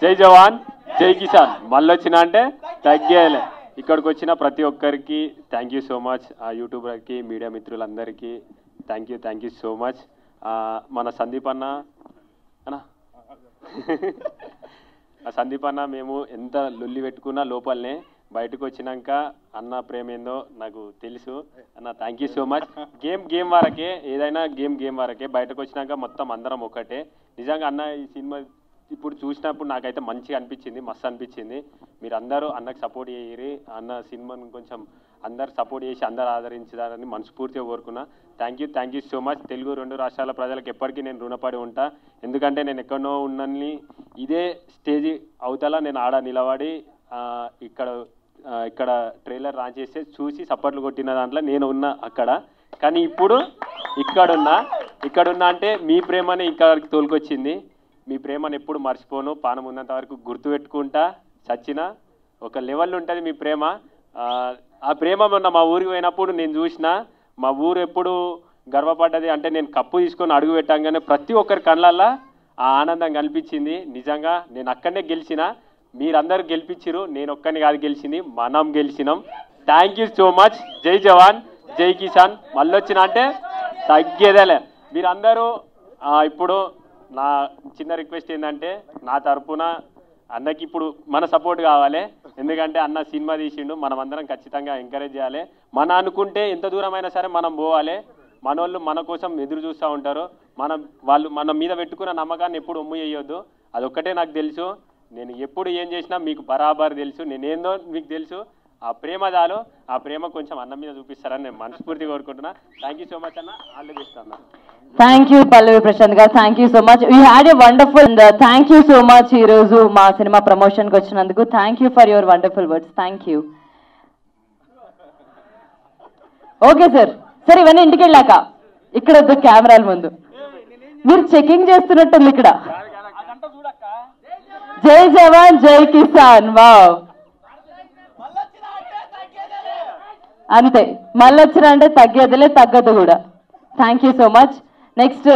జై జవాన్ జై కిసాన్ మళ్ళొచ్చినా అంటే తగ్గేయాలి. ఇక్కడికి వచ్చిన ప్రతి ఒక్కరికి థ్యాంక్ యూ సో మచ్. యూట్యూబర్కి మీడియా మిత్రులందరికీ థ్యాంక్ యూ సో మచ్. మన సందీప్ అన్న సందీప్ అన్న మేము ఎంత లొల్లి పెట్టుకున్నా లోపలనే బయటకు వచ్చినాక అన్న ప్రేమ ఏందో నాకు తెలుసు అన్న. Thank you so much. Game వరకే, ఏదైనా గేమ్ వరకే. బయటకు వచ్చినాక మొత్తం అందరం ఒకటే. నిజంగా అన్న ఈ సినిమా ఇప్పుడు చూసినప్పుడు నాకైతే మంచిగా అనిపించింది, మస్తు అనిపించింది. మీరు అందరూ అన్నకు సపోర్ట్ చేయరి. అన్న సినిమాను కొంచెం అందరు సపోర్ట్ చేసి అందరు ఆదరించాలని మనస్ఫూర్తిగా కోరుకున్నా. Thank you so much. Telugu 2 రాష్ట్రాల ప్రజలకు ఎప్పటికీ నేను రుణపడి ఉంటా. ఎందుకంటే నేను ఎక్కడో ఉన్నని ఇదే స్టేజ్ అవతల నేను ఆడ నిలబడి ఇక్కడ ట్రైలర్ లాంచ్ చేస్తే చూసి సపోర్ట్లు కొట్టిన దాంట్లో నేను ఉన్నా అక్కడ. కానీ ఇప్పుడు ఇక్కడున్నా అంటే మీ ప్రేమని ఇక్కడికి తోలుకొచ్చింది. మీ ప్రేమను ఎప్పుడు మర్చిపోను. పానం ఉన్నంత వరకు గుర్తుపెట్టుకుంటా. చచ్చిన ఒక లెవెల్ ఉంటుంది మీ ప్రేమ. ఆ ప్రేమ మొన్న మా ఊరికి పోయినప్పుడు నేను చూసిన. మా ఊరు ఎప్పుడు గర్వపడ్డది అంటే నేను కప్పు తీసుకొని అడుగు పెట్టంగానే ప్రతి ఒక్కరి కళ్ళల్లో ఆ ఆనందం కనిపించింది. నిజంగా నేను అక్కడనే గెలిచిన, మీరందరూ గెలిపించిరు. నేను ఒక్కరిని కాదు గెలిచింది, మనం గెలిచినాం. Thank you so much. జై జవాన్ జై కిసాన్ మళ్ళొచ్చిన అంటే తగ్గేదేలే. మీరందరూ ఇప్పుడు నా చిన్న రిక్వెస్ట్ ఏంటంటే నా తరఫున అన్నకి ఇప్పుడు మన సపోర్ట్ కావాలి. ఎందుకంటే అన్న సినిమా తీసిండు, మనం అందరం ఖచ్చితంగా ఎంకరేజ్ చేయాలి. మన అనుకుంటే ఎంత దూరమైనా సరే మనం పోవాలి. మనోళ్ళు మన కోసం ఎదురు చూస్తూ ఉంటారు. వాళ్ళు మన మీద పెట్టుకున్న నమ్మకాన్ని ఎప్పుడు ఒమ్ము చేయొద్దు. అదొక్కటే నాకు తెలుసు. నేను ఎప్పుడు ఏం చేసినా మీకు బరాబర్ తెలుసు. నేనేందో మీకు తెలుసు. ఆ ప్రేమ చాలు. ఆ ప్రేమ కొంచెం అన్న మీద చూపిస్తారని నేను మనస్ఫూర్తిగా కోరుకుంటున్నా. థ్యాంక్ యూ సో మచ్ అన్న. ఆల్ ది బెస్ట్ అన్న. థ్యాంక్ యూ పల్లవి ప్రశాంత్ గారు. Thank you so much. We had a wonderful. Thank you so much ఈరోజు మా సినిమా ప్రమోషన్కి వచ్చినందుకు. Thank you for your wonderful words. Thank you. Okay sir ఇవన్నీ ఇంటికి వెళ్ళాక ఇక్కడ వద్దు, కెమెరాల ముందు మీరు చెకింగ్ చేస్తున్నట్టుంది ఇక్కడ. జై జవాన్ జై కిసాన్. వావ్, అంతే. మళ్ళీ వచ్చినా అంటే తగ్గేదిలే, తగ్గదు కూడా. Thank you so much. Next